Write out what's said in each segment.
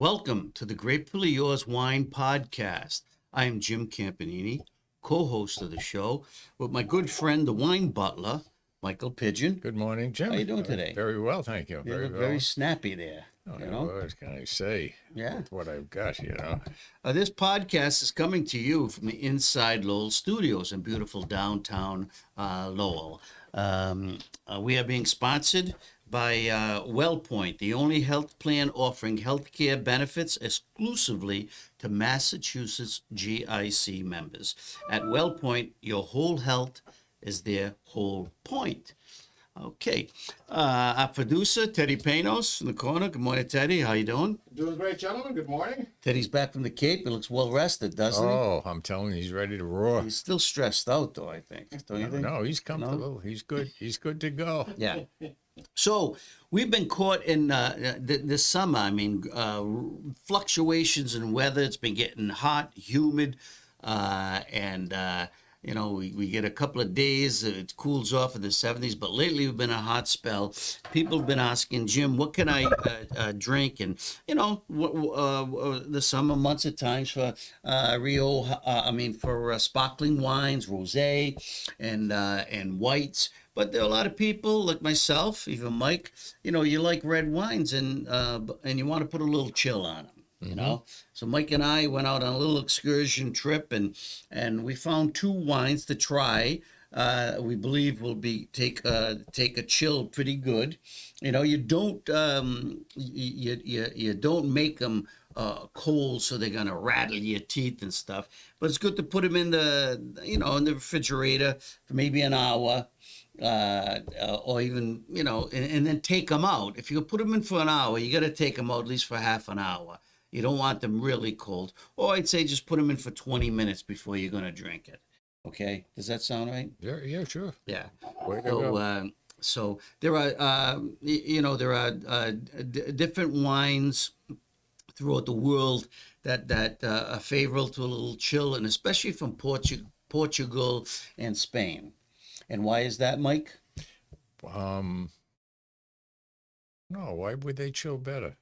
Welcome to the Grapefully Yours Wine Podcast. I am Jim Campanini, co-host of the show, with my good friend, the wine butler, Michael Pigeon. Good morning, Jim. How you doing today? Very well, thank you. You Very look well. very snappy there. What can I say? Yeah. With what I've got. This podcast is coming to you from the InsideLowell studios in beautiful downtown Lowell. We are being sponsored by WellPoint, the only health plan offering healthcare benefits exclusively to Massachusetts GIC members. At WellPoint, your whole health is their whole point. Okay. Our producer, Teddy Panos, in the corner. Good morning, Teddy. How you doing? Doing great, gentlemen. Good morning. Teddy's back from the Cape. He looks well rested, doesn't he? Oh, I'm telling you, he's ready to roar. He's still stressed out, though, I think. Don't you think? No, he's comfortable. He's good. He's good to go. Yeah. So we've been caught in this summer. I mean, fluctuations in weather. It's been getting hot, humid, and we get a couple of days. It cools off in the 70s, but lately we've been a hot spell. People have been asking, Jim, what can I drink? And, the summer months at times for sparkling wines, rosé, and whites. But there are a lot of people like myself, even Mike, you like red wines and you want to put a little chill on them. So Mike and I went out on a little excursion trip and we found two wines to try. We believe will take a chill pretty good. You don't you don't make them cold so they're gonna rattle your teeth and stuff. But it's good to put them in the refrigerator for maybe an hour. Or even and then take them out. If you put them in for an hour, you got to take them out at least for half an hour. You don't want them really cold. Or I'd say just put them in for 20 minutes before you're going to drink it. Okay? Does that sound right? Yeah, sure. Yeah. Way to go. So there are, different wines throughout the world that are favorable to a little chill, and especially from Portugal and Spain. And why is that, Mike? No, why would they chill better?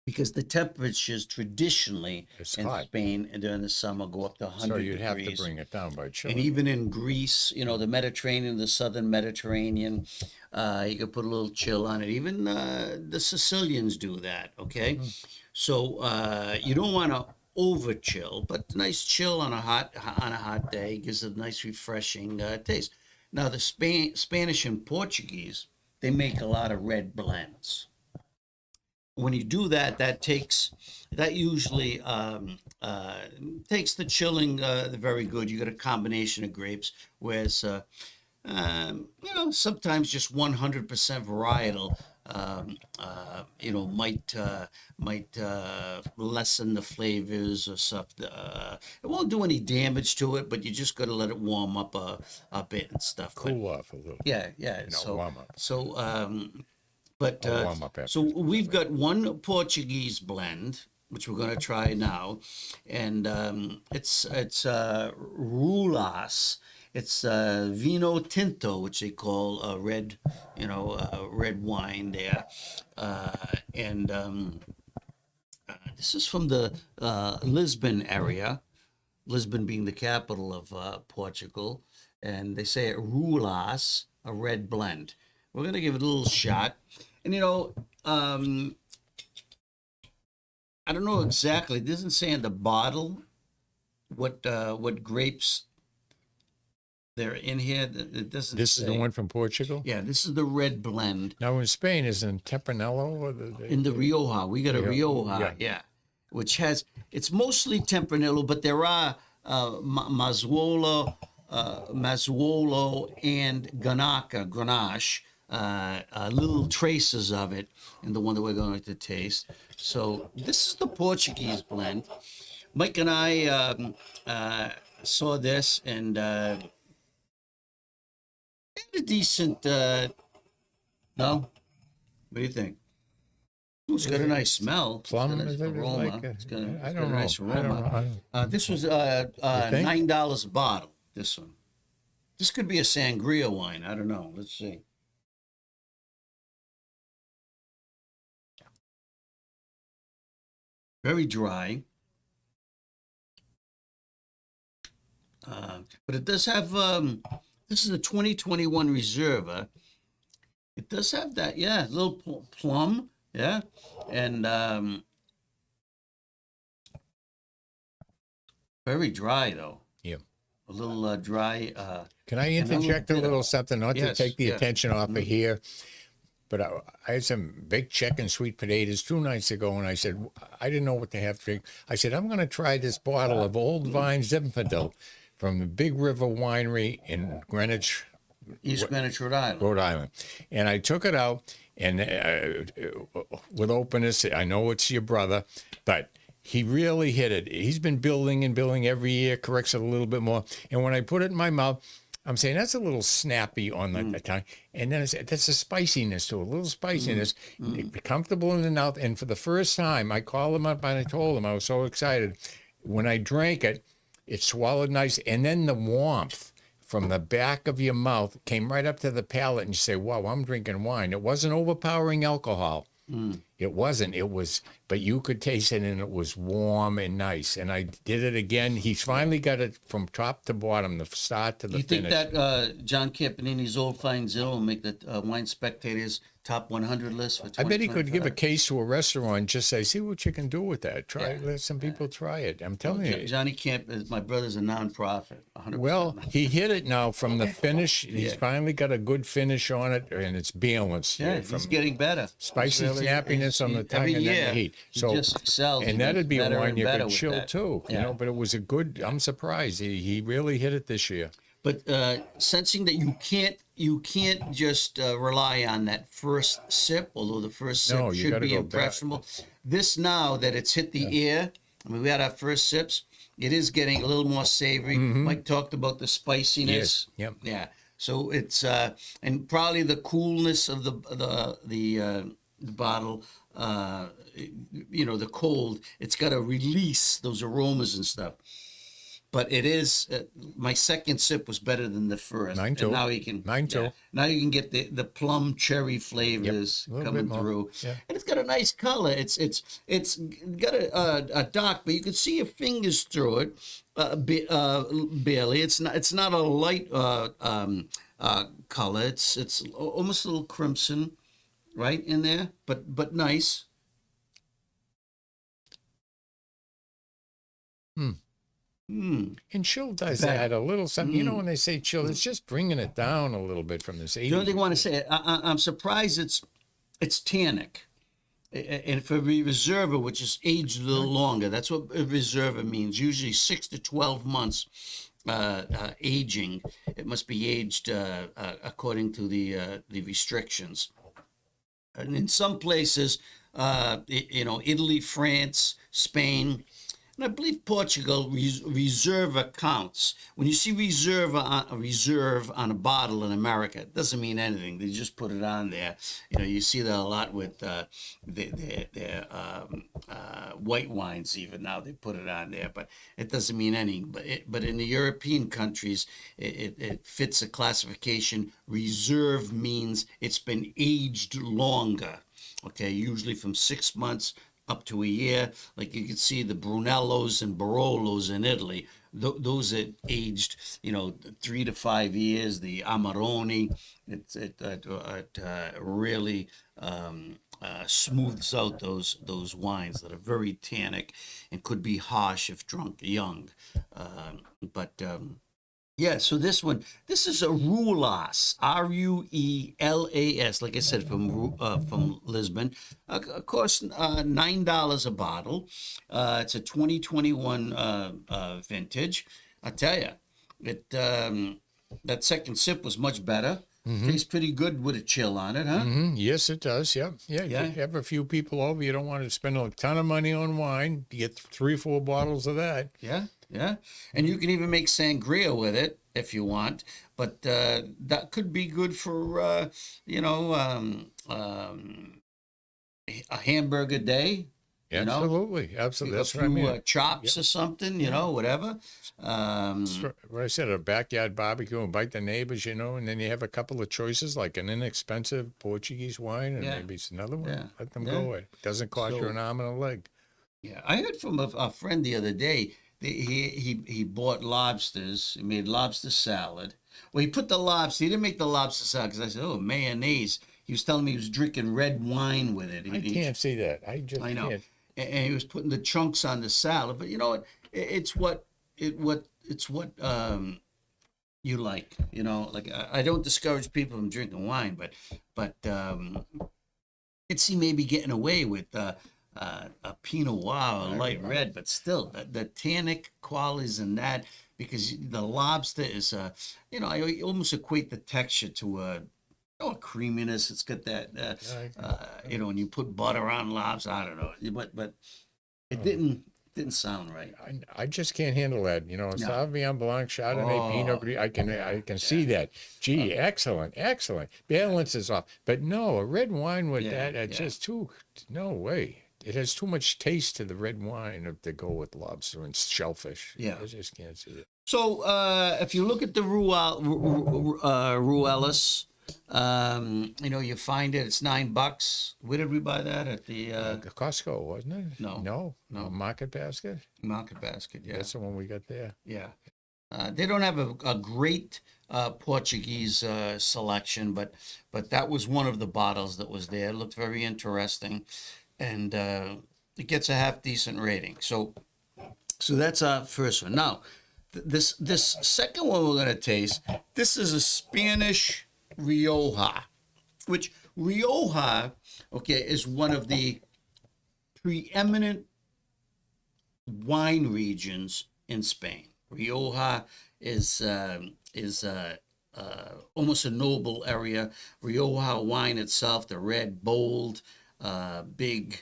Because the temperatures traditionally in hot. Spain during the summer go up to 100 So you'd have degrees. to bring it down by chilling. And even in Greece, the Mediterranean, the southern Mediterranean, you could put a little chill on it. Even the Sicilians do that, okay? Mm-hmm. So you don't want to over chill, but nice chill on a hot day gives it a nice refreshing taste. Now the Spanish and Portuguese, they make a lot of red blends. When you do that, that usually takes the chilling very good. You got a combination of grapes, whereas sometimes just 100% varietal might lessen the flavors or something. It won't do any damage to it, but you just got to let it warm up a bit and stuff. Cool off a little. Yeah. Warm up. So we've got one Portuguese blend, which we're going to try now, and it's Ruelas. It's Vino Tinto, which they call a red wine there, this is from the Lisbon area, Lisbon being the capital of Portugal, and they say Ruelas, a red blend. We're going to give it a little shot. And, I don't know exactly. It doesn't say in the bottle what grapes they're in here. It doesn't This say. is the one from Portugal? Yeah, this is the red blend. Now in Spain, is it in Tempranillo? Or in the Rioja. We got a Rioja, yeah. Which it's mostly Tempranillo, but there are Mazuolo and Grenache. Little traces of it in the one that we're going to taste. So this is the Portuguese blend. Mike and I saw this and had a decent. No, what do you think? It's got a nice smell. Plum, it's got a nice aroma. It's got a nice aroma. This was $9 a bottle. This one. This could be a sangria wine. I don't know. Let's see. very dry. But it does have, this is a 2021 Reserva. It does have that, yeah, little plum, yeah. And very dry, though. Yeah. A little dry. Can I and a little interject a bitter. little something, not to Yes, take the yeah. attention off of here, but I had some big chicken sweet potatoes 2 nights ago, and I said, I didn't know what to have to drink. I said, I'm going to try this bottle of Old Vine Zinfandel from the Big River Winery in Greenwich, East Greenwich, Rhode Island. Rhode Island. And I took it out, and with openness, I know it's your brother, but he really hit it. He's been building and building every year, corrects it a little bit more. And when I put it in my mouth, I'm saying that's a little snappy on the tongue. And then that's a spiciness to it, a little spiciness, comfortable in the mouth. And for the first time, I called him up and I told him I was so excited. When I drank it, it swallowed nice. And then the warmth from the back of your mouth came right up to the palate, and you say, wow, I'm drinking wine. It wasn't overpowering alcohol. It wasn't. It was, but you could taste it, and it was warm and nice. And I did it again. He's finally got it from top to bottom, the start to the You think finish. that John Campanini's Old Fine Zero will make the Wine Spectator's top 100 list for I bet he could give a 2025? case to a restaurant and just say, see what you can do with that. Try, let some people try it. I'm telling you. Johnny Camp, my brother's a nonprofit. 100%. Well, he hit it now from the finish. He's finally got a good finish on it, and it's balanced. yeah, from he's getting better. spicy He's really- snappiness on the tongue every and then year, the heat. he So, just excels. He and gets that'd be a better wine and you better could with chill that. too, you Yeah. know. But it was a good. I'm surprised he really hit it this year. But sensing that you can't just rely on that first sip, although the first sip No, you should gotta be go back. impressionable. This now that it's hit the air, I mean, we had our first sips. It is getting a little more savory. Mike talked about the spiciness. Mm-hmm. Yes, yep. Yeah. So it's and probably the coolness of the bottle. You know, the cold. It's got to release those aromas and stuff. But it is my second sip was better than the first. Mine And too. now you can Mine too. now you can get the plum cherry flavors A little coming bit more. through, Yeah. and it's got a nice color. It's got a dark, but you can see your fingers through it. Barely. It's not a light color. It's almost a little crimson, right in there, but nice. And chill does Better. add a little something. You know, when they say chill, it's just bringing it down a little bit from this 80. The only thing I want to say, I'm surprised it's tannic. And for a Reserva, which is aged a little longer, that's what a Reserva means. Usually 6 to 12 months aging. It must be aged according to the restrictions. And in some places, you know, Italy, France, Spain, and I believe Portugal, Reserva counts. When you see reserve on a bottle in America, it doesn't mean anything. They just put it on there. You know, you see that a lot with their white wines. Even now, they put it on there, but it doesn't mean anything. But in the European countries, it fits a classification. Reserve means it's been aged longer. Okay, usually from 6 months up to a year. Like you can see the Brunellos and Barolos in Italy. Those are aged, you know, 3 to 5 years. The Amarone, it really smooths out those wines that are very tannic and could be harsh if drunk young. Yeah, so this is a Ruelas, Ruelas, like I said, from Lisbon. Of course, $9 a bottle. It's a 2021 vintage. I tell you, that second sip was much better. Tastes pretty good with a chill on it, huh? Yes, it does. Yeah. Yeah. You have a few people over, you don't want to spend a ton of money on wine. You get 3 or 4 bottles of that. Yeah, yeah. And you can even make sangria with it if you want. But that could be good for, you know, a hamburger day. You know? Absolutely. Absolutely. A That's few what I mean. chops or something, you know, whatever. What I said, a backyard barbecue, invite the neighbors, you know, and then you have a couple of choices, like an inexpensive Portuguese wine, and Yeah. maybe it's another one. Yeah. Let them Yeah. go. It doesn't cost you So- an arm and a leg. Yeah, I heard from a friend the other day that he bought lobsters. He made lobster salad. Well, he put the lobster. He didn't make the lobster salad because I said, "Oh, mayonnaise." He was telling me he was drinking red wine with it. I can't see that. I just I know, can't. and he was putting the chunks on the salad. But you know what? It's what you like. You know, like I don't discourage people from drinking wine, but could see maybe getting away with a Pinot Noir or light red, but still the tannic qualities in that because the lobster is I almost equate the texture to a creaminess. It's got that when you put butter on lobster. I don't know, but it didn't sound right. I just can't handle that. Sauvignon Blanc, Chardonnay, Pinot Gris. I can see that. Gee, excellent, excellent. Balance is off, but no, a red wine with that. It's just too. No way. It has too much taste to the red wine to go with lobster and shellfish. Yeah. I just can't see it. So if you look at the Ruelas, you find it. It's $9. Where did we buy that? At the Costco, wasn't it? No. Market Basket. Market Basket. Yeah, That's the one we got there. yeah. They don't have a great Portuguese selection, but that was one of the bottles that was there. It looked very interesting, and it gets a half decent rating. So that's our first one. Now, this second one we're gonna taste. This is a Spanish Rioja, which Rioja, okay, is one of the preeminent wine regions in Spain. Rioja is almost a noble area. Rioja wine itself, the red, bold, big,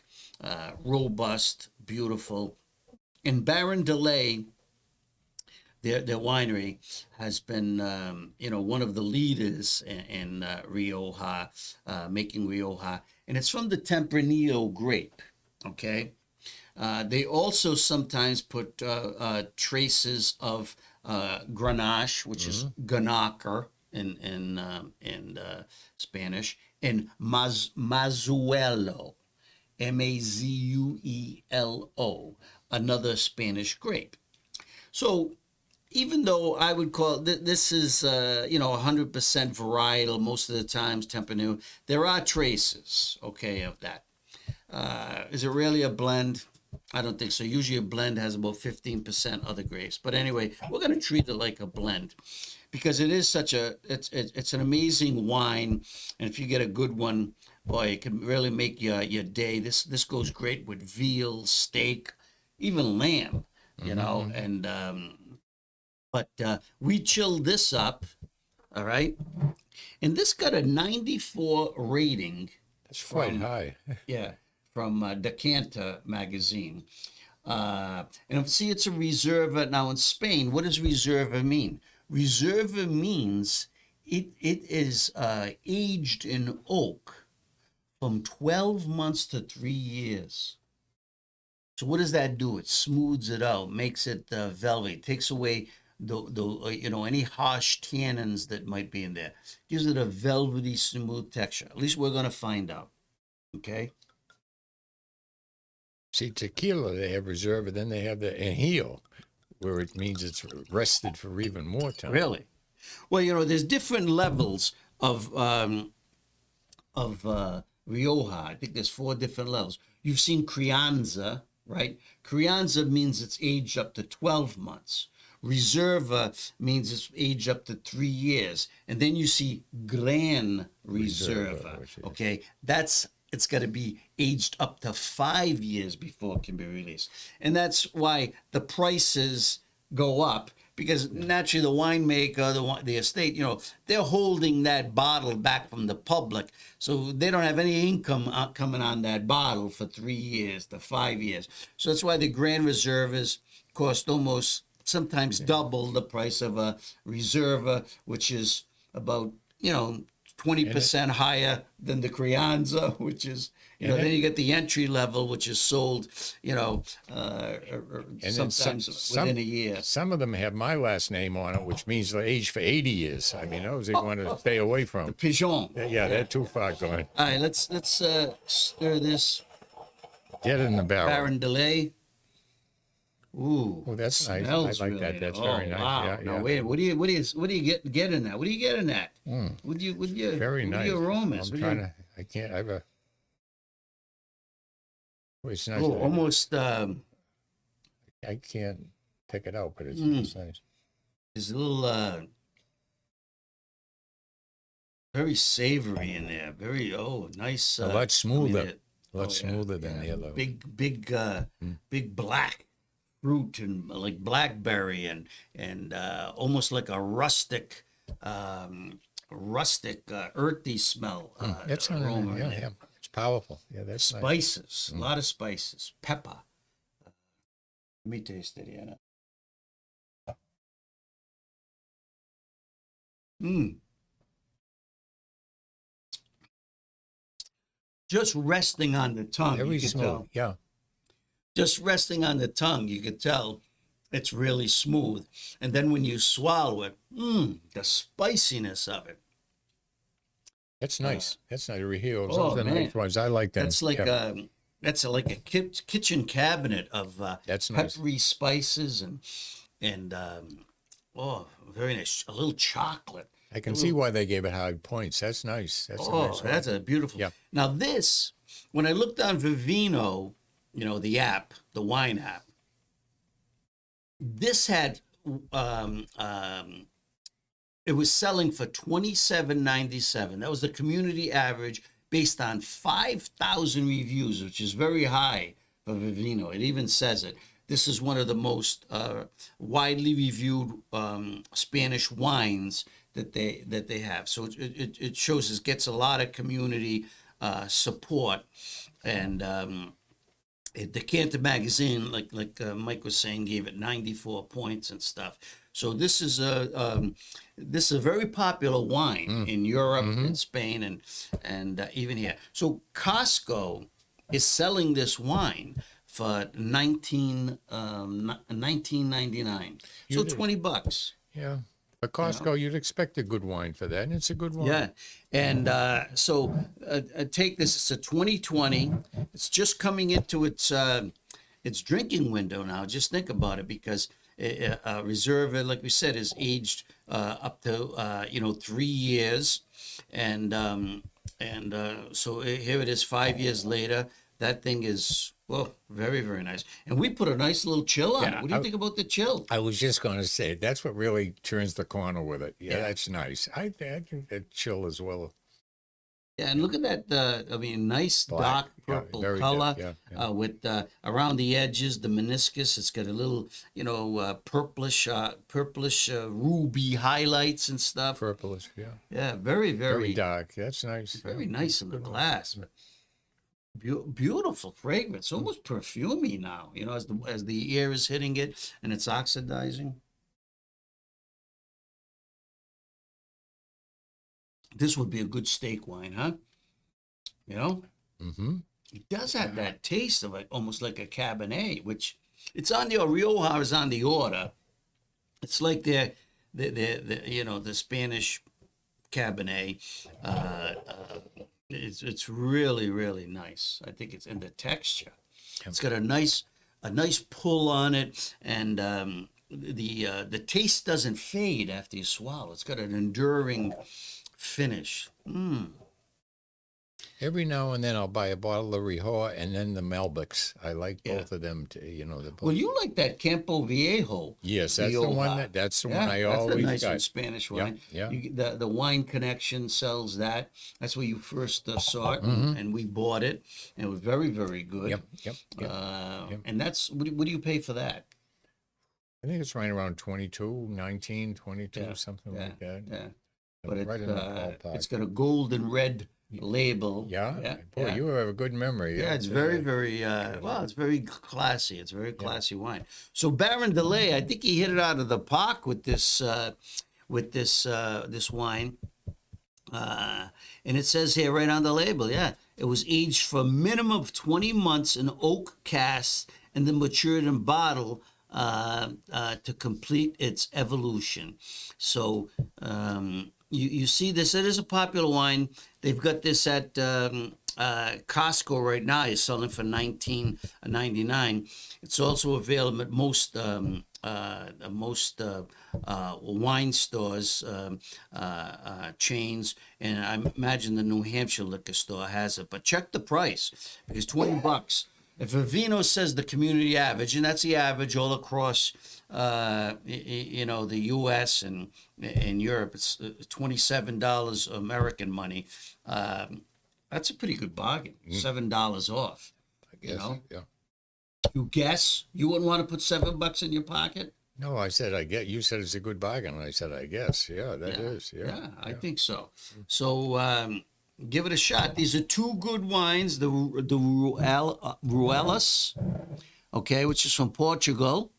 robust, beautiful. And Baron Delay, their winery, has been one of the leaders in Rioja, making Rioja, and it's from the Tempranillo grape. Okay. They also sometimes put traces of Grenache, which is Ganacher in Spanish, and Mazuelo, Mazuelo, another Spanish grape. So even though I would call this is 100% varietal most of the times Tempranillo, there are traces, okay, of that. Is it really a blend? I don't think so. Usually a blend has about 15% other grapes. But anyway, we're going to treat it like a blend because it is it's an amazing wine. And if you get a good one, boy, it can really make your day. This goes great with veal, steak, even lamb, and but we chilled this up, all right? And this got a 94 rating. That's quite high. Yeah, from Decanter magazine. And see, it's a Reserva. Now in Spain, what does Reserva mean? Reserva means it is aged in oak from 12 months to 3 years. So what does that do? It smooths it out, makes it velvety, takes away the any harsh tannins that might be in there. Gives it a velvety, smooth texture. At least we're going to find out. Okay. See, tequila, they have Reserva, then they have the Añejo, where it means it's rested for even more time. Really? Well, there's different levels of Rioja. I think there's 4 different levels. You've seen Crianza, right? Crianza means it's aged up to 12 months. Reserva means it's aged up to 3 years. And then you see Gran Reserva. Okay, it's got to be aged up to 5 years before it can be released. And that's why the prices go up, because naturally the winemaker, the estate, they're holding that bottle back from the public. So they don't have any income coming on that bottle for 3 years to 5 years. So that's why the Grand Reservas cost almost sometimes double the price of a Reserva, which is about, 20% higher than the Crianza, which is, then you get the entry level, which is sold, sometimes within a year. Some of them have my last name on it, which means they're aged for 80 years. I mean, those they want to stay away from. Pigeon. Yeah, they're too far going. All right, let's stir this. Dead in the barrel. Baron Delay. Ooh, Oh, that's nice. I smells like really that. That's nice. very nice. Wow. Yeah, Now yeah. wait, what do you get in that? What do you get in that? With your Very with nice. your aromas? I'm trying to. I can't. I have a. Oh, it's nice. Almost I can't pick it out, but it's nice. there's a little very savory in there. Very nice. A lot smoother. A lot yeah, smoother than the other. Big black fruit and like blackberry and almost like a rustic earthy smell. That's aroma in yeah, there. yeah. It's powerful. Yeah, that's nice. Spices, a lot of spices, pepper. Let me taste it, Anna. Just resting on the tongue, Very you can smooth. tell. Yeah. Just resting on the tongue, you could tell it's really smooth. And then when you swallow it, the spiciness of it. That's nice. That's nice. Rio. Oh, Those are the man. nice ones. I like them. That's like yeah. a kitchen cabinet of That's nice. peppery spices and very nice. A little chocolate. I can see why they gave it high points. That's nice. That's a nice one. That's a beautiful. Yeah. Now this, when I looked on Vivino, the app, the wine app, this had it was selling for $27.97. That was the community average based on 5,000 reviews, which is very high for Vivino. It even says it. This is one of the most widely reviewed Spanish wines that they have. So it shows it gets a lot of community support, and the Canton magazine, like Mike was saying, gave it 94 points and stuff. So this is a very popular wine in Europe and Spain and even here. So Costco is selling this wine for $19.99. So $20. Yeah. At Costco, you'd expect a good wine for that, and it's a good wine. Yeah, and so take this. It's a 2020. It's just coming into its drinking window now. Just think about it, because reserve, like we said, is aged up to 3 years, and so here it is 5 years later. That thing is very, very nice. And we put a nice little chill on it. What do you think about the chill? I was just going to say, that's what really turns the corner with it. Yeah, that's nice. I think that chill as well. Yeah, and look at that. Nice Black. dark purple very color deep, yeah. with around the edges, the meniscus. It's got a little, purplish ruby highlights and stuff. Purplish, yeah. Yeah, very, very, Very dark. That's nice. very nice in the glass. Beautiful fragrance, almost perfumey now. As the air is hitting it and it's oxidizing. This would be a good steak wine, huh? Mm-hmm. It does have that taste of almost like a Cabernet, which it's on the Rioja is on the order. It's like the Spanish Cabernet. It's really, really nice. I think it's in the texture. It's got a nice pull on it, and the taste doesn't fade after you swallow. It's got an enduring finish. Every now and then I'll buy a bottle of Rioja and then the Malbecs. I like both of them. Well, you like that Campo Viejo. Yes, that's the one. That's the one I always that's a nice got. one, Spanish wine. Yeah. The Wine Connection sells that. That's where you first saw it, and we bought it. And it was very, very good. Yep. And that's what do you pay for that? I think it's right around 22, 19, 22, something like that. Yeah, but right in the ballpark. it's got a golden red label. Boy, you have a good memory. Yeah, it's very, very it's very classy. It's a very classy wine. So Baron Delay, I think he hit it out of the park with this wine. And it says here right on the label, it was aged for a minimum of 20 months in oak casks and then matured in bottle to complete its evolution. So you see this. It is a popular wine. They've got this at Costco right now is selling for $19.99. It's also available at most wine stores, chains, and I imagine the New Hampshire liquor store has it. But check the price, because $20. If Vivino says the community average, and that's the average all across, the U.S. and Europe, it's $27 American money. That's a pretty good bargain. $7 off. I guess, You know, yeah. you guess you wouldn't want to put $7 in your pocket. No, I said I get. You said it's a good bargain, and I said I guess. Yeah, that is. Yeah, I think so. So give it a shot. These are two good wines. The Ruelas, okay, which is from Portugal.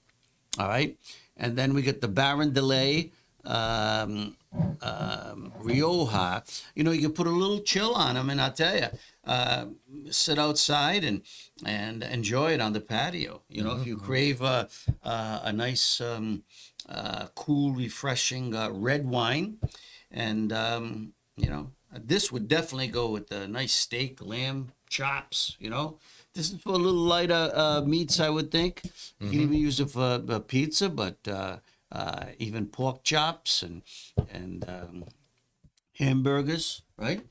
All right, and then we get the Baron de Ley, Rioja. You know, you can put a little chill on them, and I'll tell you, sit outside and enjoy it on the patio. You know, if you crave a nice, cool, refreshing red wine, and this would definitely go with a nice steak, lamb chops. You know, this is for a little lighter meats, I would think. You can even use it for pizza, but even pork chops and hamburgers, right?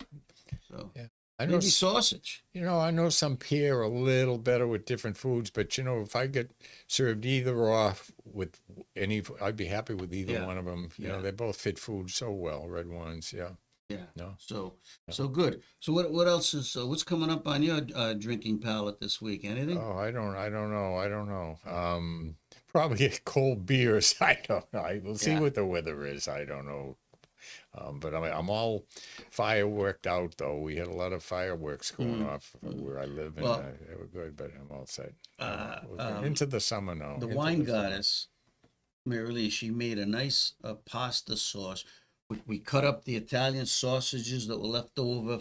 So yeah. I know. maybe sausage. I know some pair a little better with different foods, but if I get served either or with any, I'd be happy with either one of them. You know, they both fit food so well. Red wines, yeah. Yeah. No. So good. So what else is what's coming up on your drinking palate this week? Anything? Oh, I don't know. Probably cold beers. I don't know. We'll see what the weather is. I don't know. But I'm all fireworked out, though. We had a lot of fireworks going off where I live, and they were good, but I'm all set. We're into the summer now. The wine goddess, Mary Lee, she made a nice pasta sauce. We cut up the Italian sausages that were left over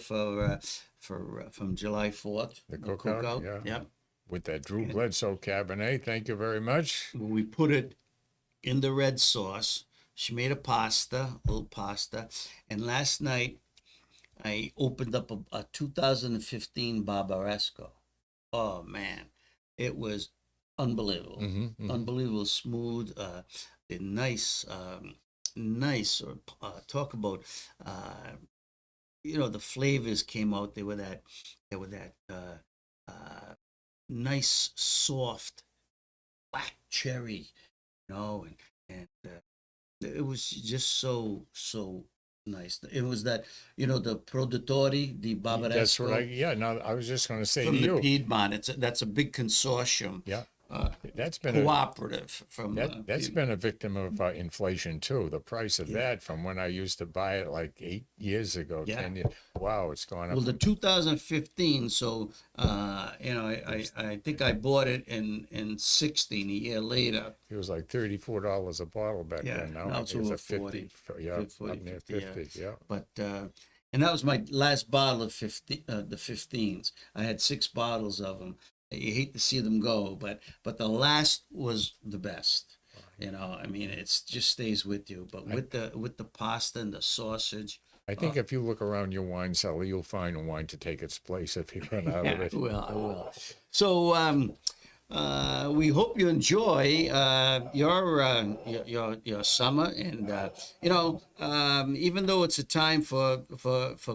from July 4th. The cookout, yeah. Yep. With that 𝐁𝐿 Cabernet. Thank you very much. We put it in the red sauce. She made a little pasta. And last night, I opened up a 2015 Barbaresco. Oh, man. It was unbelievable. Unbelievable smooth, nice, talk about, the flavors came out. They were that nice, soft, black cherry, and it was just so nice. It was that, the Produttori di Barbaresco. That's what no, I was just going to say from to you. the Piedmont. That's a big consortium. Yeah. That's been cooperative that's been a victim of inflation too. The price of that from when I used to buy it like 8 years ago, 10 years. Wow, it's gone up. Well, the 2015. So I think I bought it in 16 a year later. It was like $34 a bottle back then. Now it's over 40. Up near 50. Yeah. But and that was my last bottle of the 15s. I had 6 bottles of them. You hate to see them go, but the last was the best. I mean, it just stays with you. But with the pasta and the sausage. I think if you look around your wine cellar, you'll find a wine to take its place if you run out of it. I will. So we hope you enjoy your summer, and even though it's a time for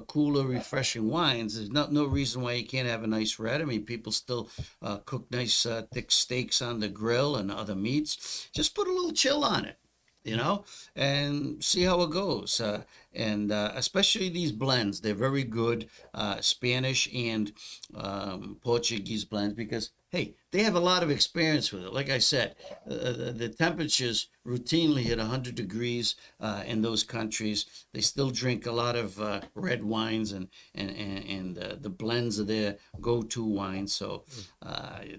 cooler, refreshing wines, there's no reason why you can't have a nice red. I mean, people still cook nice thick steaks on the grill and other meats. Just put a little chill on it, and see how it goes. And especially these blends, they're very good, Spanish and Portuguese blends, because hey, they have a lot of experience with it. Like I said, the temperatures routinely hit 100 degrees in those countries. They still drink a lot of red wines, and the blends are their go-to wines. So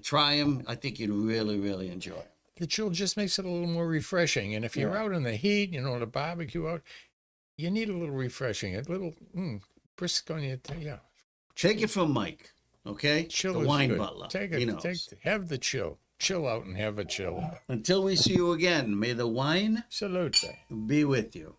try them. I think you'd really, really enjoy it. The chill just makes it a little more refreshing. And if you're out in the heat, the barbecue out, you need a little refreshing, a little brisk on you. Yeah. Take it from Mike. Okay, chill the is wine good. butler. Take it. Have the chill. Chill out and have a chill. Until we see you again, may the wine Salute. be with you.